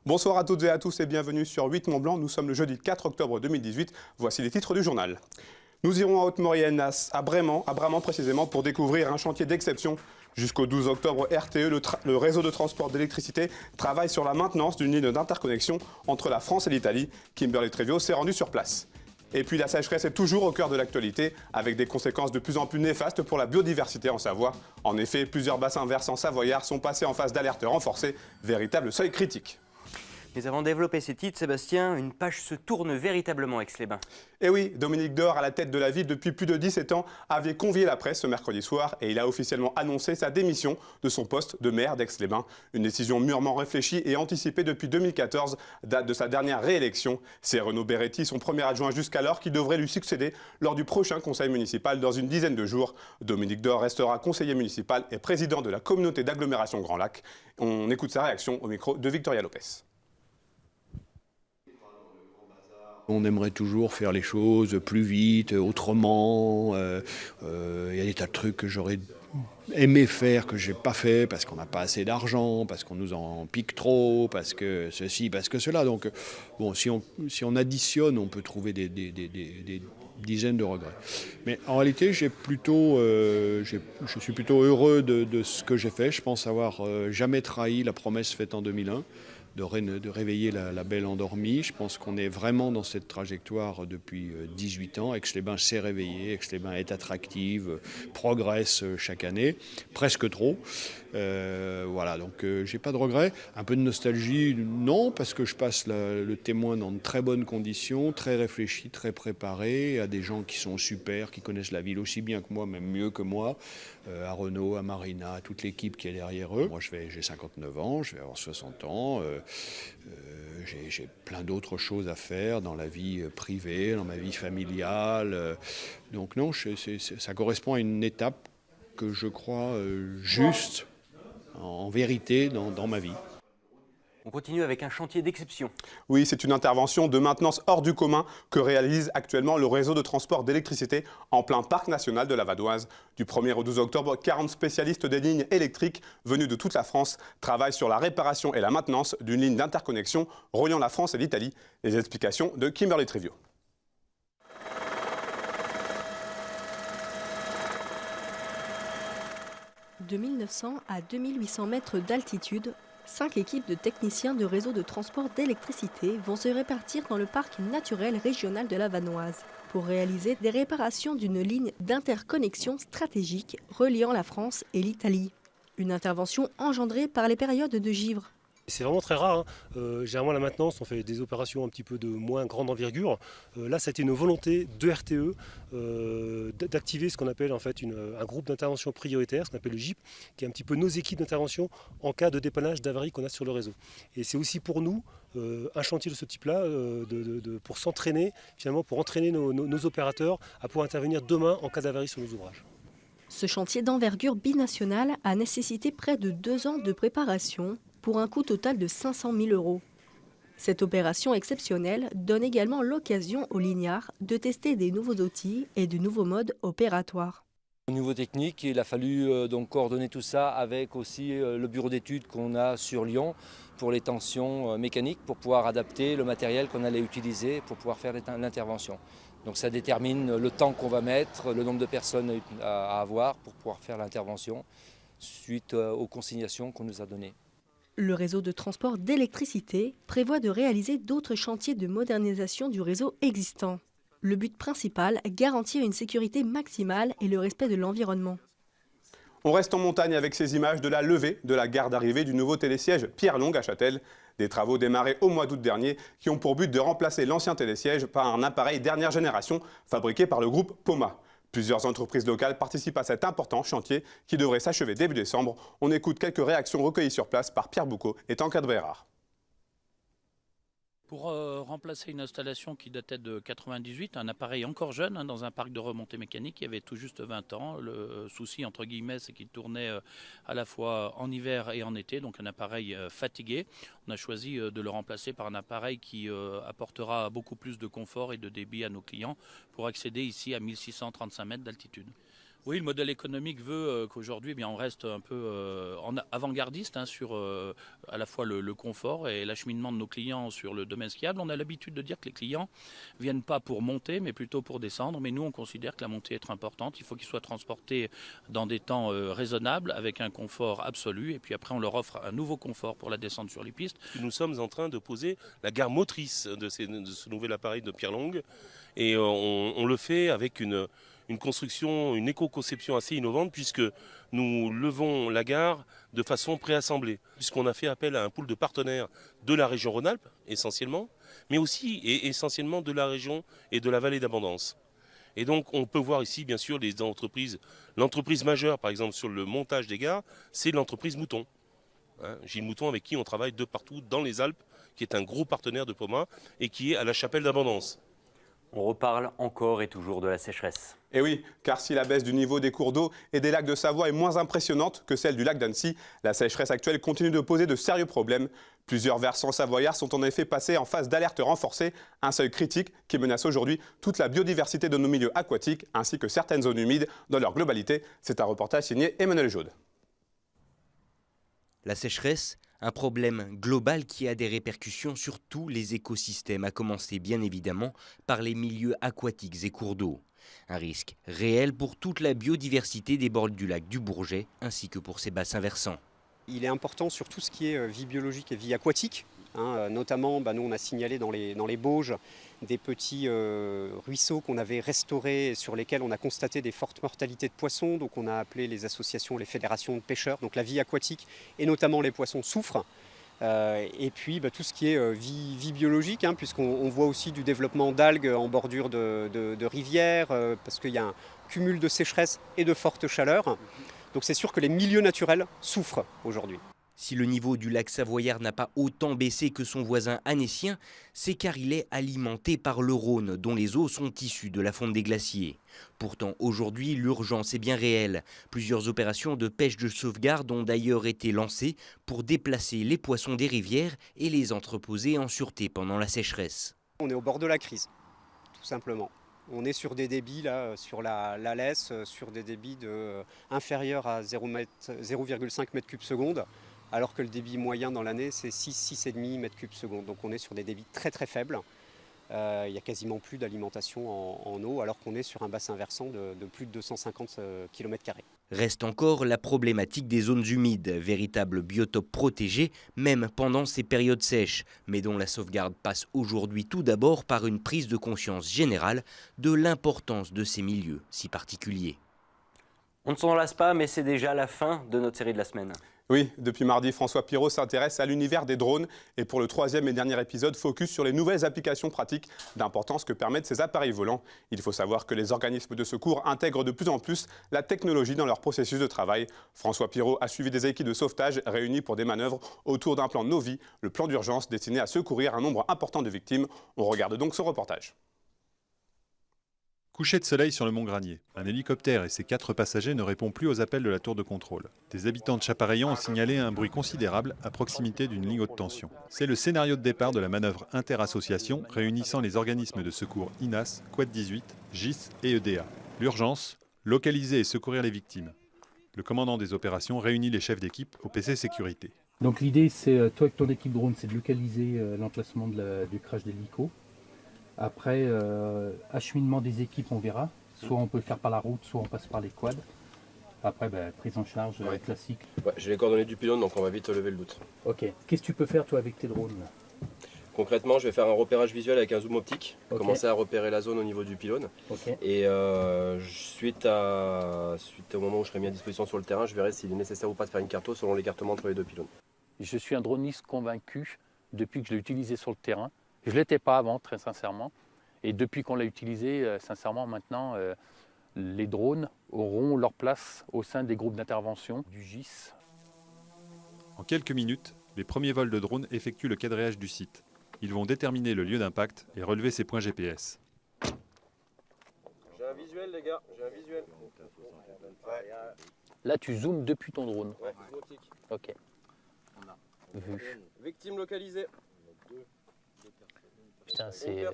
Bonsoir à toutes et à tous et bienvenue sur 8 Mont Blanc. Nous sommes le jeudi 4 octobre 2018. Voici les titres du journal. Nous irons à Haute-Maurienne, à Bramant précisément, pour découvrir un chantier d'exception. Jusqu'au 12 octobre, RTE, le réseau de transport d'électricité, travaille sur la maintenance d'une ligne d'interconnexion entre la France et l'Italie. Kimberly Trevio s'est rendu sur place. Et puis la sécheresse est toujours au cœur de l'actualité, avec des conséquences de plus en plus néfastes pour la biodiversité en Savoie. En effet, plusieurs bassins versants savoyards sont passés en phase d'alerte renforcée, véritable seuil critique. Mais avant de développer ces titres, Sébastien, une page se tourne véritablement à Aix-les-Bains. Et oui, Dominique Dor, à la tête de la ville depuis plus de 17 ans, avait convié la presse ce mercredi soir et il a officiellement annoncé sa démission de son poste de maire d'Aix-les-Bains. Une décision mûrement réfléchie et anticipée depuis 2014, date de sa dernière réélection. C'est Renaud Beretti, son premier adjoint jusqu'alors, qui devrait lui succéder lors du prochain conseil municipal dans une dizaine de jours. Dominique Dor restera conseiller municipal et président de la communauté d'agglomération Grand Lac. On écoute sa réaction au micro de Victoria Lopez. On aimerait toujours faire les choses plus vite, autrement. Il y a des tas de trucs que j'aurais aimé faire, que j'ai pas fait, parce qu'on n'a pas assez d'argent, parce qu'on nous en pique trop, parce que ceci, parce que cela. Donc, bon, si on additionne, on peut trouver des dizaines de regrets. Mais en réalité, je suis plutôt heureux de ce que j'ai fait. Je pense avoir jamais trahi la promesse faite en 2001. De réveiller la belle endormie. Je pense qu'on est vraiment dans cette trajectoire depuis 18 ans. Aix-les-Bains s'est réveillé, Aix-les-Bains est attractive, progresse chaque année, presque trop. Voilà, donc j'ai pas de regrets. Un peu de nostalgie, non, parce que je passe le témoin dans de très bonnes conditions, très réfléchi, très préparé, à des gens qui sont super, qui connaissent la ville aussi bien que moi, même mieux que moi, à Renaud, à Marina, à toute l'équipe qui est derrière eux. Moi, j'ai 59 ans, je vais avoir 60 ans. J'ai plein d'autres choses à faire dans la vie privée, dans ma vie familiale. Donc non, ça correspond à une étape que je crois juste, en vérité, dans ma vie. On continue avec un chantier d'exception. Oui, c'est une intervention de maintenance hors du commun que réalise actuellement le réseau de transport d'électricité en plein parc national de la Vadoise. Du 1er au 12 octobre, 40 spécialistes des lignes électriques venus de toute la France travaillent sur la réparation et la maintenance d'une ligne d'interconnexion reliant la France et l'Italie. Les explications de Kimberly Trevio. De 1900 à 2800 mètres d'altitude, 5 équipes de techniciens de réseau de transport d'électricité vont se répartir dans le parc naturel régional de la Vanoise pour réaliser des réparations d'une ligne d'interconnexion stratégique reliant la France et l'Italie. Une intervention engendrée par les périodes de givre. C'est vraiment très rare. Généralement, la maintenance, on fait des opérations un petit peu de moins grande envergure. Là, c'était une volonté de RTE d'activer ce qu'on appelle en fait un groupe d'intervention prioritaire, ce qu'on appelle le GIP, qui est un petit peu nos équipes d'intervention en cas de dépannage, d'avarie qu'on a sur le réseau. Et c'est aussi pour nous un chantier de ce type-là, pour s'entraîner, finalement, pour entraîner nos opérateurs à pouvoir intervenir demain en cas d'avarie sur nos ouvrages. Ce chantier d'envergure binationale a nécessité près de 2 ans de préparation, pour un coût total de 500 000 €. Cette opération exceptionnelle donne également l'occasion aux lignards de tester des nouveaux outils et de nouveaux modes opératoires. Au niveau technique, il a fallu donc coordonner tout ça avec aussi le bureau d'études qu'on a sur Lyon pour les tensions mécaniques, pour pouvoir adapter le matériel qu'on allait utiliser pour pouvoir faire l'intervention. Donc ça détermine le temps qu'on va mettre, le nombre de personnes à avoir pour pouvoir faire l'intervention suite aux consignations qu'on nous a données. Le réseau de transport d'électricité prévoit de réaliser d'autres chantiers de modernisation du réseau existant. Le but principal, garantir une sécurité maximale et le respect de l'environnement. On reste en montagne avec ces images de la levée de la gare d'arrivée du nouveau télésiège Pierre-Longue à Châtel. Des travaux démarrés au mois d'août dernier qui ont pour but de remplacer l'ancien télésiège par un appareil dernière génération fabriqué par le groupe Poma. Plusieurs entreprises locales participent à cet important chantier qui devrait s'achever début décembre. On écoute quelques réactions recueillies sur place par Pierre Boucaud et Tancred Brérard. Pour remplacer une installation qui datait de 98, un appareil encore jeune dans un parc de remontée mécanique qui avait tout juste 20 ans. Le souci, entre guillemets, c'est qu'il tournait à la fois en hiver et en été, donc un appareil fatigué. On a choisi de le remplacer par un appareil qui apportera beaucoup plus de confort et de débit à nos clients pour accéder ici à 1635 mètres d'altitude. Oui, le modèle économique veut qu'aujourd'hui, on reste un peu avant-gardiste sur à la fois le confort et l'acheminement de nos clients sur le domaine skiable. On a l'habitude de dire que les clients viennent pas pour monter, mais plutôt pour descendre. Mais nous, on considère que la montée est importante. Il faut qu'ils soient transportés dans des temps raisonnables, avec un confort absolu. Et puis après, on leur offre un nouveau confort pour la descente sur les pistes. Nous sommes en train de poser la gare motrice de ce nouvel appareil de pierre longue. Et on le fait avec une construction, une éco-conception assez innovante, puisque nous levons la gare de façon préassemblée, puisqu'on a fait appel à un pool de partenaires de la région Rhône-Alpes, essentiellement, mais aussi et essentiellement de la région et de la vallée d'Abondance. Et donc on peut voir ici, bien sûr, les entreprises. L'entreprise majeure, par exemple, sur le montage des gares, c'est l'entreprise Mouton. Gilles Mouton, avec qui on travaille de partout dans les Alpes, qui est un gros partenaire de Poma et qui est à la Chapelle d'Abondance. On reparle encore et toujours de la sécheresse. Et oui, car si la baisse du niveau des cours d'eau et des lacs de Savoie est moins impressionnante que celle du lac d'Annecy, la sécheresse actuelle continue de poser de sérieux problèmes. Plusieurs versants savoyards sont en effet passés en phase d'alerte renforcée, un seuil critique qui menace aujourd'hui toute la biodiversité de nos milieux aquatiques ainsi que certaines zones humides dans leur globalité. C'est un reportage signé Emmanuel Jaude. La sécheresse, un problème global qui a des répercussions sur tous les écosystèmes, à commencer bien évidemment par les milieux aquatiques et cours d'eau. Un risque réel pour toute la biodiversité des bords du lac du Bourget ainsi que pour ses bassins versants. Il est important sur tout ce qui est vie biologique et vie aquatique. Notamment, nous on a signalé dans les Bauges des petits ruisseaux qu'on avait restaurés et sur lesquels on a constaté des fortes mortalités de poissons. Donc on a appelé les associations, les fédérations de pêcheurs. Donc la vie aquatique et notamment les poissons souffrent. Et puis tout ce qui est vie biologique, puisqu'on voit aussi du développement d'algues en bordure de rivières, parce qu'il y a un cumul de sécheresse et de forte chaleur. Donc c'est sûr que les milieux naturels souffrent aujourd'hui. Si le niveau du lac Savoyard n'a pas autant baissé que son voisin annécien, c'est car il est alimenté par le Rhône, dont les eaux sont issues de la fonte des glaciers. Pourtant, aujourd'hui, l'urgence est bien réelle. Plusieurs opérations de pêche de sauvegarde ont d'ailleurs été lancées pour déplacer les poissons des rivières et les entreposer en sûreté pendant la sécheresse. On est au bord de la crise, tout simplement. On est sur des débits, là, sur la Lesse, sur des débits inférieurs à 0,5 m3/s. Alors que le débit moyen dans l'année, c'est 6,5 m3/s. Donc on est sur des débits très très faibles. Il n'y a quasiment plus d'alimentation en eau, alors qu'on est sur un bassin versant de plus de 250 km². Reste encore la problématique des zones humides, véritables biotopes protégés, même pendant ces périodes sèches, mais dont la sauvegarde passe aujourd'hui tout d'abord par une prise de conscience générale de l'importance de ces milieux si particuliers. On ne s'en lasse pas, mais c'est déjà la fin de notre série de la semaine. Oui, depuis mardi, François Pirot s'intéresse à l'univers des drones et pour le troisième et dernier épisode, focus sur les nouvelles applications pratiques d'importance que permettent ces appareils volants. Il faut savoir que les organismes de secours intègrent de plus en plus la technologie dans leur processus de travail. François Pirot a suivi des équipes de sauvetage réunies pour des manœuvres autour d'un plan Novi, le plan d'urgence destiné à secourir un nombre important de victimes. On regarde donc ce reportage. Coucher de soleil sur le Mont Granier. Un hélicoptère et ses 4 passagers ne répondent plus aux appels de la tour de contrôle. Des habitants de Chapareillan ont signalé un bruit considérable à proximité d'une ligne haute tension. C'est le scénario de départ de la manœuvre interassociation réunissant les organismes de secours INAS, Quad 18, GIS et EDA. L'urgence, localiser et secourir les victimes. Le commandant des opérations réunit les chefs d'équipe au PC sécurité. Donc l'idée, c'est, toi avec ton équipe drone, c'est de localiser l'emplacement du crash d'hélico. Après, acheminement des équipes, on verra. Soit on peut le faire par la route, soit on passe par les quads. Après, prise en charge classique. Ouais, j'ai les coordonnées du pylône, donc on va vite lever le doute. Ok. Qu'est-ce que tu peux faire, toi, avec tes drones là ? Concrètement, je vais faire un repérage visuel avec un zoom optique. Commencer à repérer la zone au niveau du pylône. Et suite au moment où je serai mis à disposition sur le terrain, je verrai s'il est nécessaire ou pas de faire une carto selon l'écartement entre les deux pylônes. Je suis un droniste convaincu depuis que je l'ai utilisé sur le terrain. Je ne l'étais pas avant, très sincèrement. Et depuis qu'on l'a utilisé, sincèrement, maintenant, les drones auront leur place au sein des groupes d'intervention du GIS. En quelques minutes, les premiers vols de drones effectuent le quadrillage du site. Ils vont déterminer le lieu d'impact et relever ses points GPS. J'ai un visuel, les gars, j'ai un visuel. Là, tu zoomes depuis ton drone. Ouais, zoom optique. Ok. Vu. Victime localisée. Putain, c'est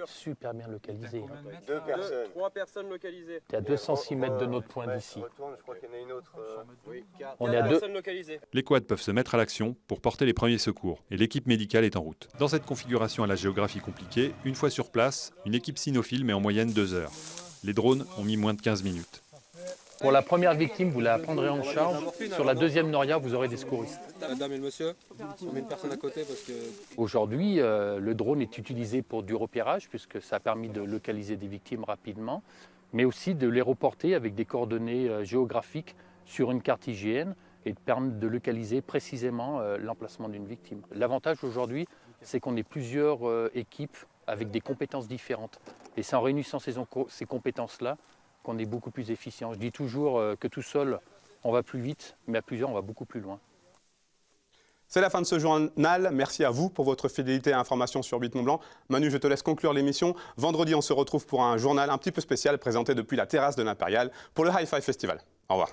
super bien localisé. 2 personnes. 3 personnes localisées. C'est à 206 mètres de notre point d'ici. Je crois qu'il y en a une autre. Oui, 4 On est à personnes localisées. Les quads peuvent se mettre à l'action pour porter les premiers secours et l'équipe médicale est en route. Dans cette configuration à la géographie compliquée, une fois sur place, une équipe cynophile met en moyenne 2 heures. Les drones ont mis moins de 15 minutes. Pour la première victime, vous la prendrez en charge. Sur la deuxième noria, vous aurez des secouristes. La dame et le monsieur, on met une personne à côté parce que... Aujourd'hui, le drone est utilisé pour du repérage puisque ça a permis de localiser des victimes rapidement, mais aussi de les reporter avec des coordonnées géographiques sur une carte IGN et de permettre de localiser précisément l'emplacement d'une victime. L'avantage aujourd'hui, c'est qu'on est plusieurs équipes avec des compétences différentes. Et c'est en réunissant ces compétences-là qu'on est beaucoup plus efficient. Je dis toujours que tout seul, on va plus vite, mais à plusieurs, on va beaucoup plus loin. C'est la fin de ce journal. Merci à vous pour votre fidélité et information sur 8 Mont Blanc. Manu, je te laisse conclure l'émission. Vendredi, on se retrouve pour un journal un petit peu spécial présenté depuis la terrasse de l'Impérial pour le Hi-Fi Festival. Au revoir.